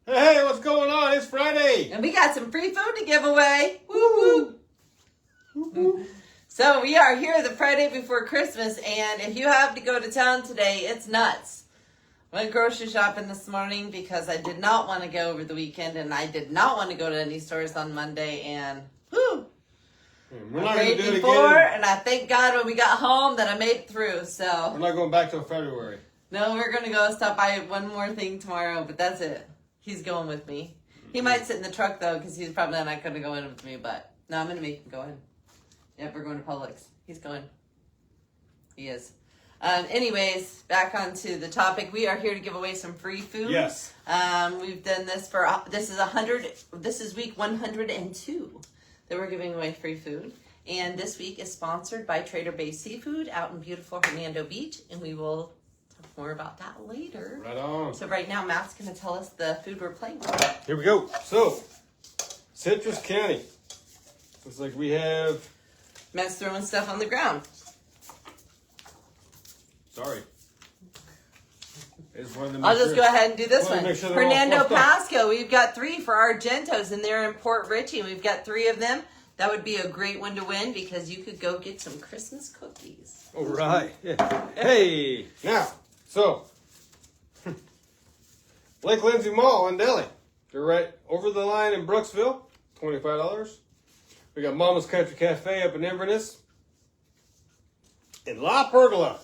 Hey, what's going on? It's Friday. And we got some free food to give away. Woo woo. So we are here the Friday before Christmas, and if you have to go to town today, it's nuts. I went grocery shopping this morning because I did not want to go over the weekend, and I did not want to go to any stores on Monday, and whoo. We're not going to do it before, again. and I thank God when we got home that I made it through, so. We're not going back till February. No, we're going to go stop by one more thing tomorrow, but that's it. He's going with me. He might sit in the truck, though, because he's probably not going to go in with me, but no, I'm going to make him go in. Yep, we're going to Publix. He's going. He is. Anyways, back onto the topic. We are here to give away some free food. Yes. We've done this for, this is week 102 that we're giving away free food. And this week is sponsored by Trader Bay Seafood out in beautiful Hernando Beach, and we will talk more about that later. Right on. So right now, Matt's going to tell us the food we're playing with. Here we go. So, Citrus County. Looks like we have... Matt's throwing stuff on the ground. Sorry. I'll just go ahead and do this one. Sure Hernando Pasco. We've got 3 for Argentos, and they're in Port Richey. We've got 3 of them. That would be a great one to win because you could go get some Christmas cookies. All right. Yeah. Hey. Now, so, Lake Lindsay Mall in Delhi. They're right over the line in Brooksville. $25. We got Mama's Country Cafe up in Inverness. In La Pergola.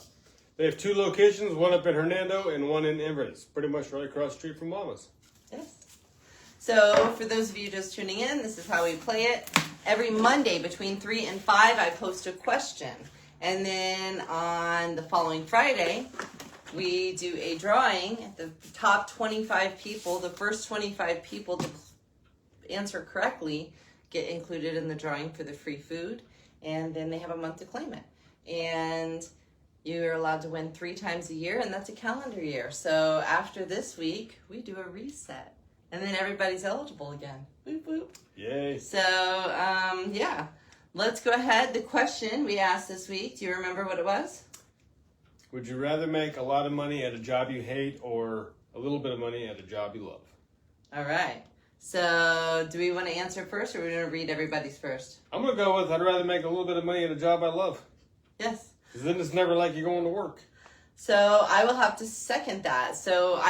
They have 2 locations, one up in Hernando and one in Inverness. Pretty much right across the street from Mama's. Yes. So, for those of you just tuning in, this is how we play it. Every Monday between 3 and 5, I post a question. And then on the following Friday, we do a drawing. The top 25 people, the first 25 people to answer correctly get included in the drawing for the free food. And then they have a month to claim it. And you're allowed to win 3 times a year, and that's a calendar year. So after this week, we do a reset. And then everybody's eligible again. Whoop, whoop. Yay. So, yeah. Let's go ahead. The question we asked this week, do you remember what it was? Would you rather make a lot of money at a job you hate or a little bit of money at a job you love? All right. So, do we want to answer first, or are we going to read everybody's first? I'm going to go with I'd rather make a little bit of money at a job I love. Yes. Because then it's never like you're going to work. So, I will have to second that. So,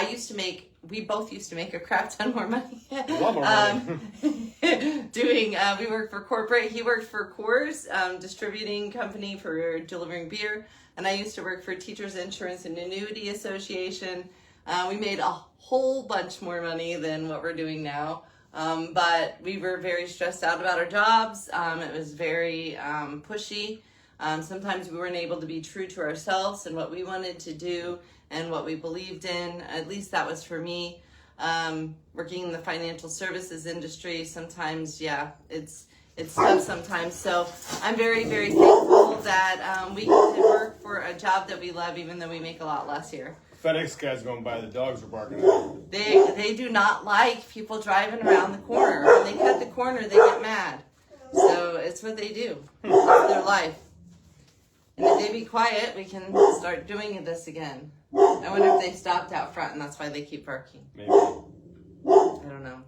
we both used to make a crap ton more money. A lot more money. We worked for corporate. He worked for Coors, distributing company for delivering beer. And I used to work for Teachers Insurance and Annuity Association. We made a whole bunch more money than what we're doing now. But we were very stressed out about our jobs. It was very pushy. Sometimes we weren't able to be true to ourselves and what we wanted to do and what we believed in. At least that was for me. Working in the financial services industry, sometimes, yeah, it's tough sometimes. So I'm very, very thankful that we get to work for a job that we love, even though we make a lot less here. FedEx guy's going by, the dogs are barking at. They do not like people driving around the corner. When they cut the corner, they get mad. So it's what they do. It's their life. And if they be quiet, we can start doing this again. I wonder if they stopped out front and that's why they keep barking. Maybe. I don't know.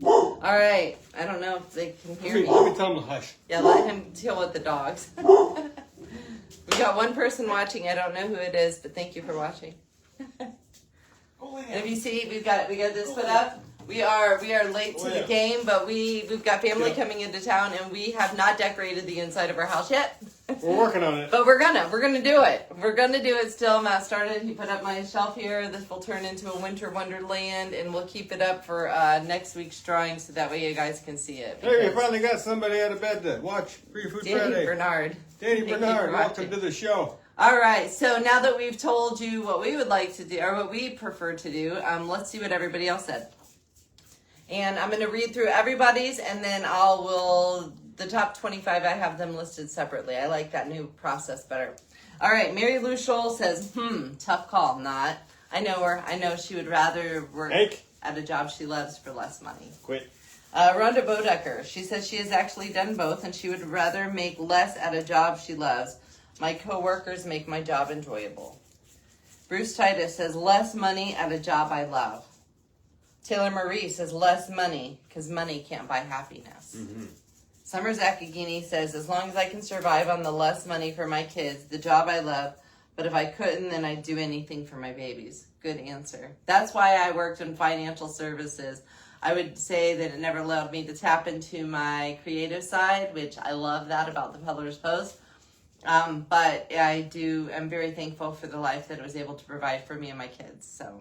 All right. I don't know if they can hear me. Let me tell them to hush. Yeah, let him deal with the dogs. We got one person watching. I don't know who it is, but thank you for watching. And if you see, we got this put up. We are late to the game, but we've got family coming into town, and we have not decorated the inside of our house yet. We're working on it. But we're gonna do it. We're gonna do it still. Matt started. He put up my shelf here. This will turn into a winter wonderland, and we'll keep it up for next week's drawing, so that way you guys can see it. Hey, you finally got somebody out of bed to watch Free Food Friday. Bernard. Danny Bernard, welcome to the show. All right, so now that we've told you what we would like to do, or what we prefer to do, let's see what everybody else said. And I'm going to read through everybody's, and then the top 25, I have them listed separately. I like that new process better. All right, Mary Lou Scholl says, tough call. Not. I know her. I know she would rather work at a job she loves for less money. Quit. Rhonda Bodecker, she says she has actually done both, and she would rather make less at a job she loves. My coworkers make my job enjoyable. Bruce Titus says less money at a job I love. Taylor Marie says less money because money can't buy happiness. Mm-hmm. Summer Zakagini says, as long as I can survive on the less money for my kids, the job I love, but if I couldn't, then I'd do anything for my babies. Good answer. That's why I worked in financial services. I would say that it never allowed me to tap into my creative side, which I love that about the Peddler's Post. But I'm very thankful for the life that it was able to provide for me and my kids. So,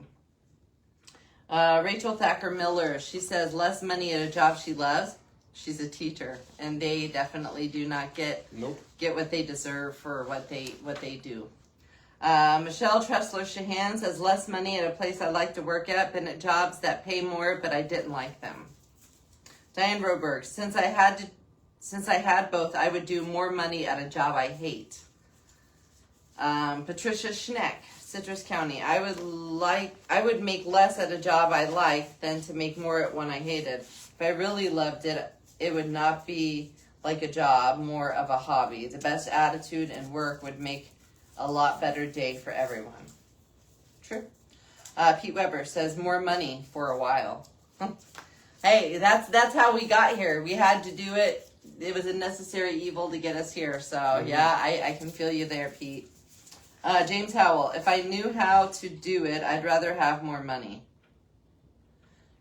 Rachel Thacker Miller, she says less money at a job she loves. She's a teacher, and they definitely do not get what they deserve for what they do. Michelle Tressler Shahan says less money at a place I like to work at, been at jobs that pay more, but I didn't like them. Diane Roberg, since I had both, I would do more money at a job I hate. Patricia Schneck, Citrus County, I would make less at a job I liked than to make more at one I hated. If I really loved it, it would not be like a job, more of a hobby. The best attitude and work would make a lot better day for everyone. True. Pete Weber says more money for a while. Hey, that's how we got here. We had to do it. It was a necessary evil to get us here. So yeah, I can feel you there, Pete. James Howell, if I knew how to do it, I'd rather have more money.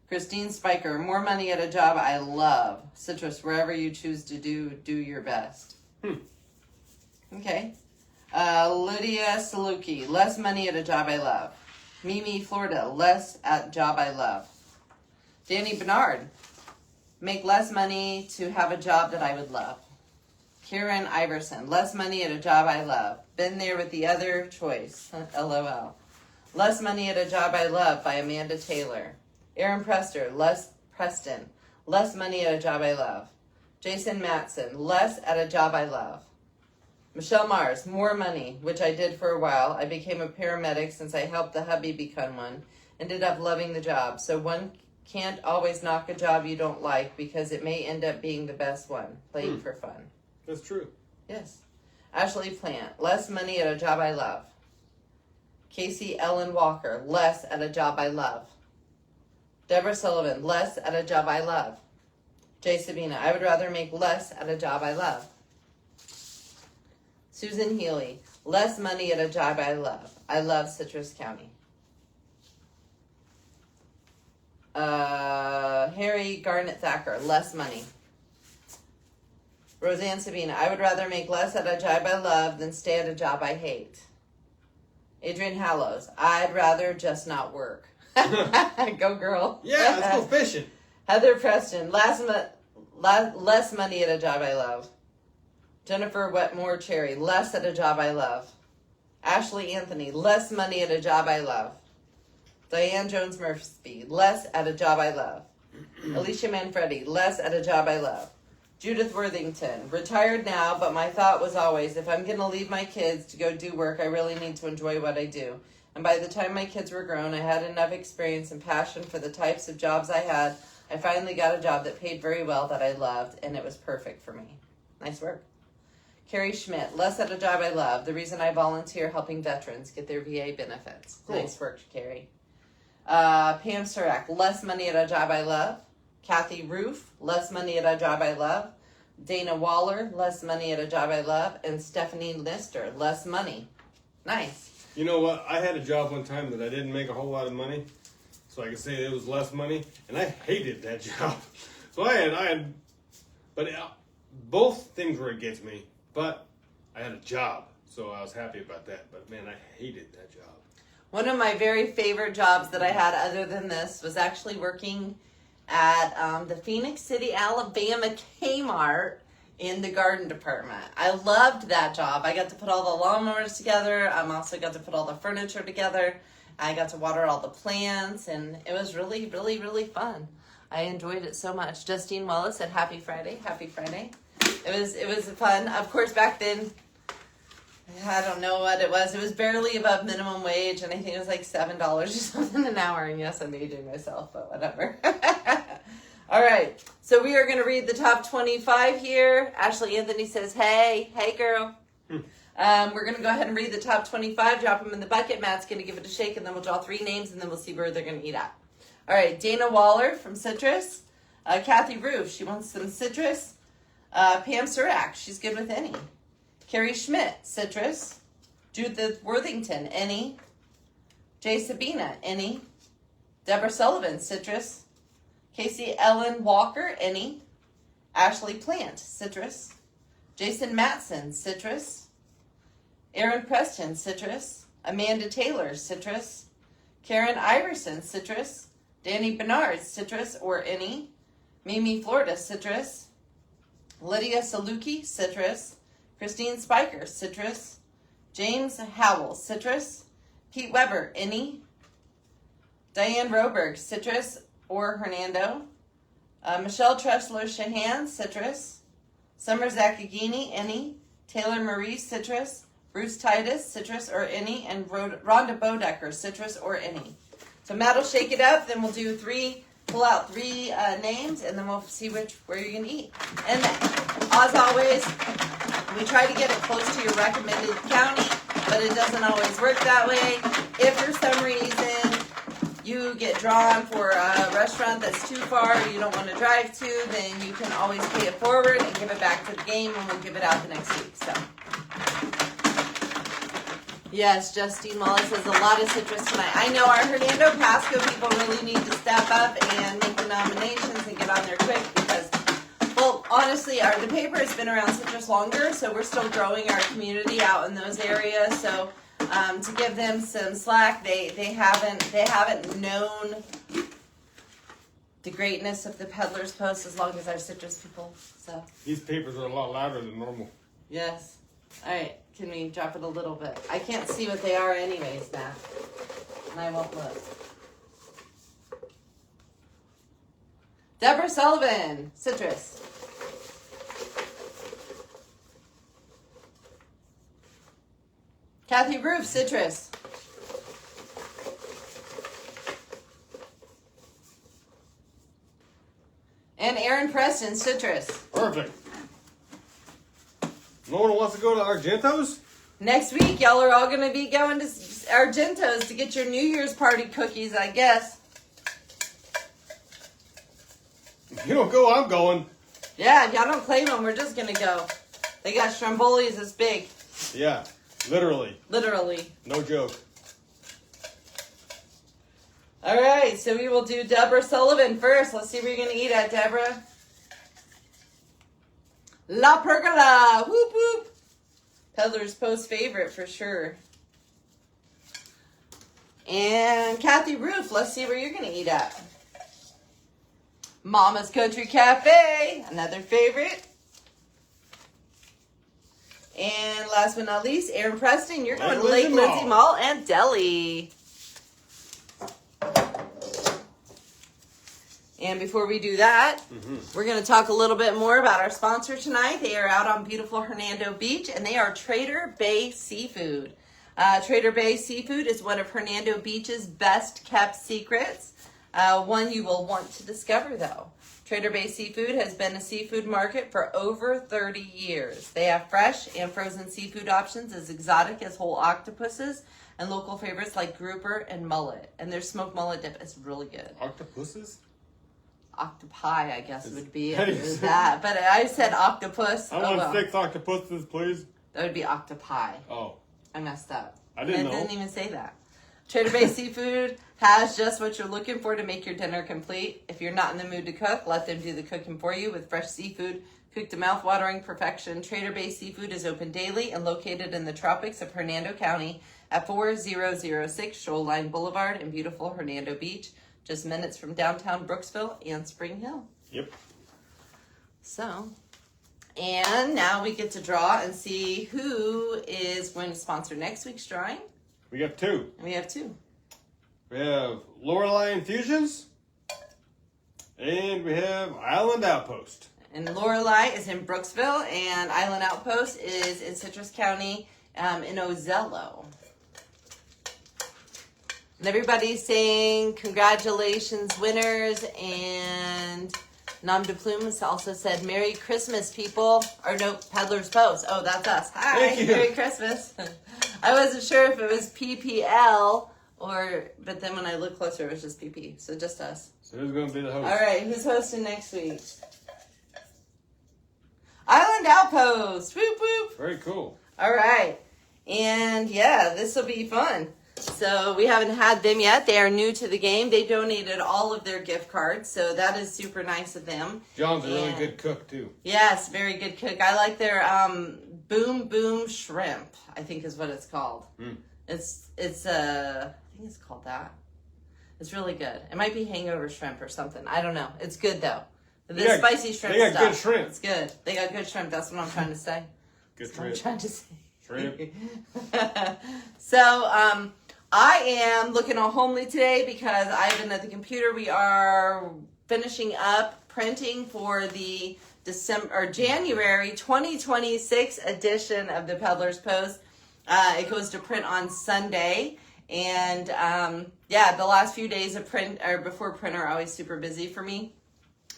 Christine Spiker, more money at a job I love. Citrus, wherever you choose to do your best. Okay. Lydia Saluki, less money at a job I love. Mimi Florida, less at job I love. Danny Bernard, make less money to have a job that I would love. Karen Iverson, less money at a job I love. Been there with the other choice. LOL. Less money at a job I love by Amanda Taylor. Aaron Preston, less money at a job I love. Jason Matson, less at a job I love. Michelle Mars, more money, which I did for a while. I became a paramedic since I helped the hubby become one. Ended up loving the job. So one can't always knock a job you don't like because it may end up being the best one. Playing for fun. That's true. Yes. Ashley Plant, less money at a job I love. Casey Ellen Walker, less at a job I love. Deborah Sullivan, less at a job I love. Jay Sabina, I would rather make less at a job I love. Susan Healy, less money at a job I love. I love Citrus County. Harry Garnett Thacker, less money. Roseanne Sabina, I would rather make less at a job I love than stay at a job I hate. Adrian Hallows, I'd rather just not work. Go girl. Yeah, let's go fishing. Heather Preston, less money at a job I love. Jennifer Wetmore Cherry, less at a job I love. Ashley Anthony, less money at a job I love. Diane Jones Murphy, less at a job I love. Alicia Manfredi, less at a job I love. Judith Worthington, retired now, but my thought was always, if I'm going to leave my kids to go do work, I really need to enjoy what I do. And by the time my kids were grown, I had enough experience and passion for the types of jobs I had. I finally got a job that paid very well that I loved, and it was perfect for me. Nice work. Carrie Schmidt, less at a job I love. The reason I volunteer helping veterans get their VA benefits. Cool. Nice work, Carrie. Pam Surak, less money at a job I love. Kathy Roof, less money at a job I love. Dana Waller, less money at a job I love. And Stephanie Lister, less money. Nice. You know what? I had a job one time that I didn't make a whole lot of money, so I could say it was less money, and I hated that job. So but both things were against me, but I had a job, so I was happy about that. But man, I hated that job. One of my very favorite jobs that I had other than this was actually working at the Phoenix City, Alabama Kmart in the garden department. I loved that job. I got to put all the lawnmowers together. I also got to put all the furniture together. I got to water all the plants, and it was really, really, really fun. I enjoyed it so much. Justine Wallace said, "Happy Friday, happy Friday." It was fun. Of course, back then, I don't know what it was. It was barely above minimum wage, and I think it was like $7 or something an hour. And yes, I'm aging myself, but whatever. All right, so we are going to read the top 25 here. Ashley Anthony says, hey girl. We're going to go ahead and read the top 25, drop them in the bucket. Matt's going to give it a shake, and then we'll draw 3 names, and then we'll see where they're going to eat at. All right, Dana Waller from Citrus. Kathy Roof, she wants some citrus. Pam Surak, she's good with any. Carrie Schmidt, citrus. Judith Worthington, any. Jay Sabina, any. Deborah Sullivan, citrus. Casey Ellen Walker, any. Ashley Plant, citrus. Jason Matson, citrus. Aaron Preston, citrus. Amanda Taylor, citrus. Karen Iverson, citrus. Danny Bernard, citrus or any. Mimi Florida, citrus. Lydia Saluki, citrus. Christine Spiker, citrus. James Howell, citrus. Pete Weber, any. Diane Roberg, citrus or Hernando. Michelle Tressler Shahan, citrus. Summer Zakagini, any. Taylor Marie, citrus. Bruce Titus, citrus or any. And Rhonda Bodecker, citrus or any. So Matt will shake it up, then we'll do pull out three names, and then we'll see where you're going to eat. And as always, we try to get it close to your recommended county, but it doesn't always work that way. If for some reason you get drawn for a restaurant that's too far or you don't want to drive to, then you can always pay it forward and give it back to the game, and we'll give it out the next week. So. Yes, Justine Wallace says a lot of citrus tonight. I know our Hernando Pasco people really need to step up and make the nominations and get on there quick because, well, honestly, the paper has been around citrus longer, so we're still growing our community out in those areas. So to give them some slack, they haven't known the greatness of the Peddler's Post as long as our citrus people. So these papers are a lot louder than normal. Yes. All right. Can we drop it a little bit? I can't see what they are anyways, Matt. And I won't look. Deborah Sullivan, citrus. Kathy Roof, citrus. And Aaron Preston, citrus. Perfect. No one wants to go to Argento's? Next week, y'all are all going to be going to Argento's to get your New Year's party cookies, I guess. If you don't go, I'm going. Yeah, if y'all don't claim them, we're just going to go. They got strombolis this big. Yeah, literally. Literally. No joke. All right, so we will do Deborah Sullivan first. Let's see where you're going to eat at, Deborah. La Pergola, whoop whoop. Peddler's Post favorite for sure. And Kathy Roof, let's see where you're going to eat at. Mama's Country Cafe, another favorite. And last but not least, Aaron Preston, you're going to Lake Lindsay Mall and Deli. And before we do that, we're going to talk a little bit more about our sponsor tonight. They are out on beautiful Hernando Beach, and they are Trader Bay Seafood. Trader Bay Seafood is one of Hernando Beach's best-kept secrets, one you will want to discover, though. Trader Bay Seafood has been a seafood market for over 30 years. They have fresh and frozen seafood options as exotic as whole octopuses and local favorites like grouper and mullet. And their smoked mullet dip is really good. Octopuses? Octopi, I guess, would be that. But I said octopus. I want 6 octopuses, please. That would be octopi. Oh. I messed up. I didn't know. I didn't even say that. Trader Bay Seafood has just what you're looking for to make your dinner complete. If you're not in the mood to cook, let them do the cooking for you with fresh seafood cooked to mouth-watering perfection. Trader Bay Seafood is open daily and located in the tropics of Hernando County at 4006 Shoal Line Blvd in beautiful Hernando Beach. Just minutes from downtown Brooksville and Spring Hill. Yep. So, and now we get to draw and see who is going to sponsor next week's drawing. We got 2. And we have 2. We have Lorelei Infusions. And we have Island Outpost. And Lorelei is in Brooksville, and Island Outpost is in Citrus County in Ozello. And everybody's saying congratulations, winners, and Nom de Plume also said Merry Christmas, people. Or no, Peddler's Post. Oh, that's us. Hi, Thank you. Merry Christmas. I wasn't sure if it was PPL But then when I looked closer, it was just PP. So just us. So who's going to be the host? All right, who's hosting next week? Island Outpost. Whoop whoop. Very cool. All right, and yeah, this will be fun. So we haven't had them yet. They are new to the game. They donated all of their gift cards, so that is super nice of them. John's a really good cook too. Yes, very good cook. I like their Boom Boom Shrimp, I think is what it's called. It's I think it's called that. It's really good. It might be hangover shrimp or something. I don't know. It's good though. The spicy shrimp They got stuff. good shrimp. It's good. They got good shrimp. That's what I'm trying to say. Good That's what I'm trying to say. Shrimp. So, I am looking all homely today because I've been at the computer. We are finishing up printing for the January 2026 edition of the Peddler's Post. It goes to print on Sunday. And the last few days of print or before print are always super busy for me.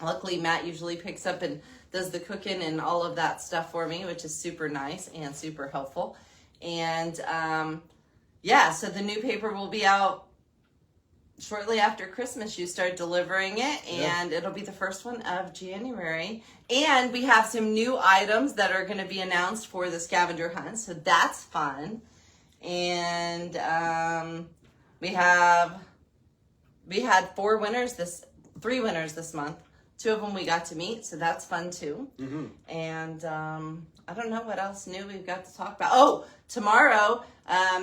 Luckily, Matt usually picks up and does the cooking and all of that stuff for me, which is super nice and super helpful. And so the new paper will be out shortly after Christmas. You start delivering it, and it'll be the first one of January. And we have some new items that are going to be announced for the scavenger hunt, so that's fun. And we had 3 winners this month. 2 of them we got to meet, so that's fun too. Mm-hmm. And I don't know what else new we've got to talk about. Oh, tomorrow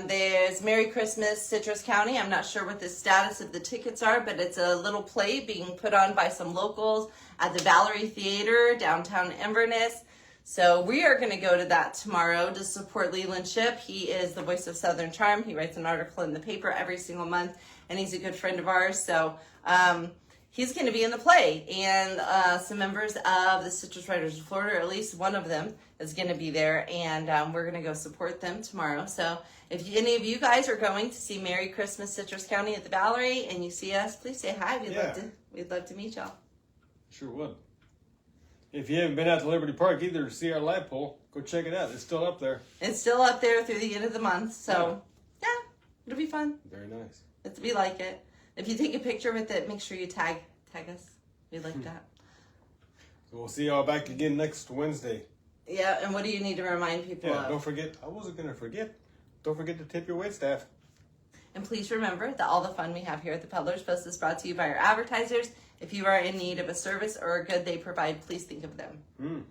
there's Merry Christmas Citrus County. I'm not sure what the status of the tickets are, but it's a little play being put on by some locals at the Valerie Theater, downtown Inverness. So we are going to go to that tomorrow to support Leland Shipp. He is the voice of Southern Charm. He writes an article in the paper every single month, and he's a good friend of ours. So he's going to be in the play, and some members of the Citrus Writers of Florida, or at least one of them, is going to be there, and we're going to go support them tomorrow. So if any of you guys are going to see Merry Christmas Citrus County at the Valerie, and you see us, please say hi. We'd love to meet y'all. Sure would. If you haven't been out to Liberty Park either to see our light pole, go check it out. It's still up there. It's still up there through the end of the month, so yeah it'll be fun. Very nice. We like it. If you take a picture with it, make sure you tag us. We'd like that. So we'll see y'all back again next Wednesday. Yeah, and what do you need to remind people of? Don't forget. I wasn't going to forget. Don't forget to tip your waitstaff. And please remember that all the fun we have here at the Peddler's Post is brought to you by our advertisers. If you are in need of a service or a good they provide, please think of them.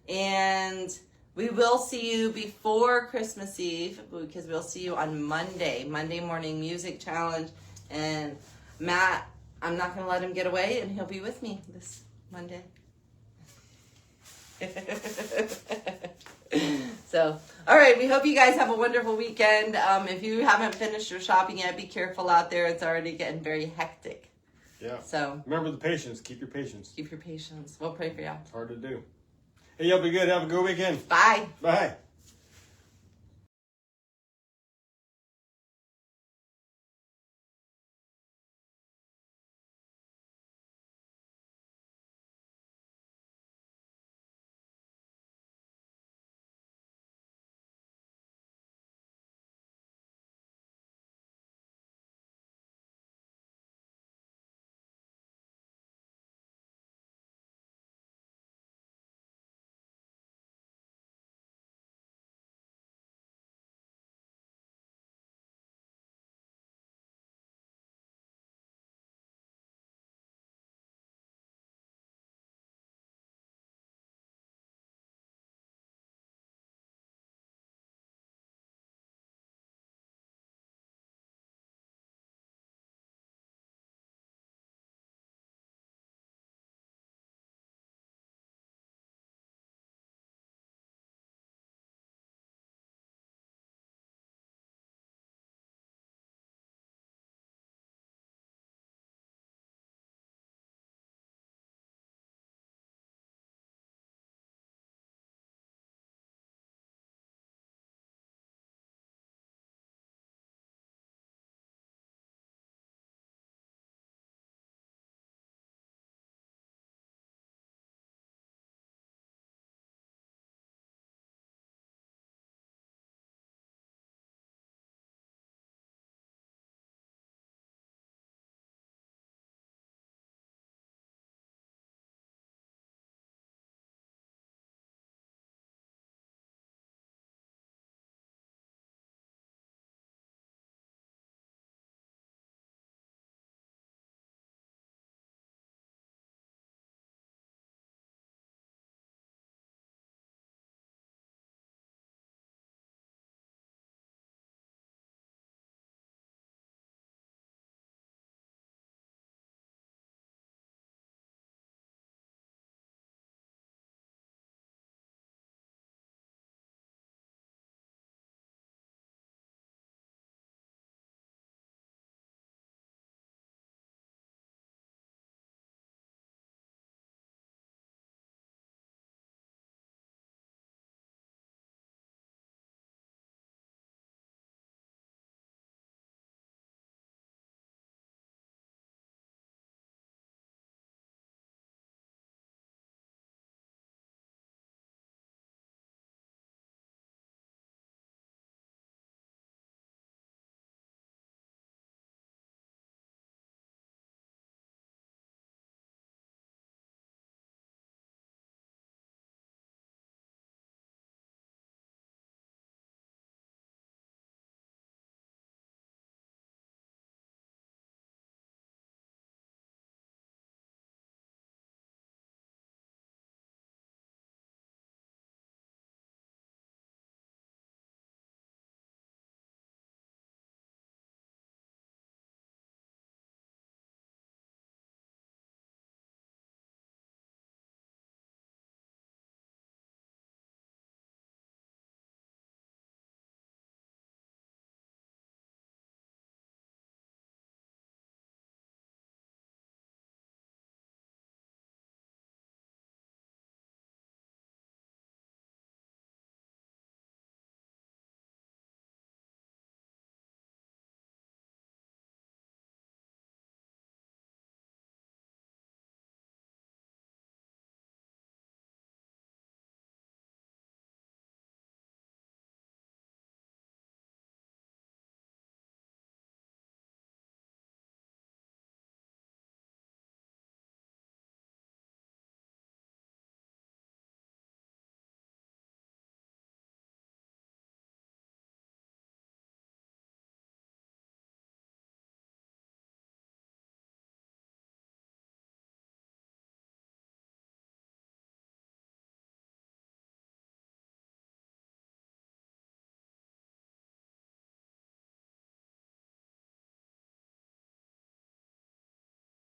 And we will see you before Christmas Eve because we'll see you on Monday morning music challenge. And Matt, I'm not going to let him get away, and he'll be with me this Monday. So, all right, we hope you guys have a wonderful weekend. If you haven't finished your shopping yet, be careful out there. It's already getting very hectic. Yeah. So remember the patience. Keep your patience. Keep your patience. We'll pray for y'all. It's hard to do. Hey, y'all be good. Have a good weekend. Bye. Bye.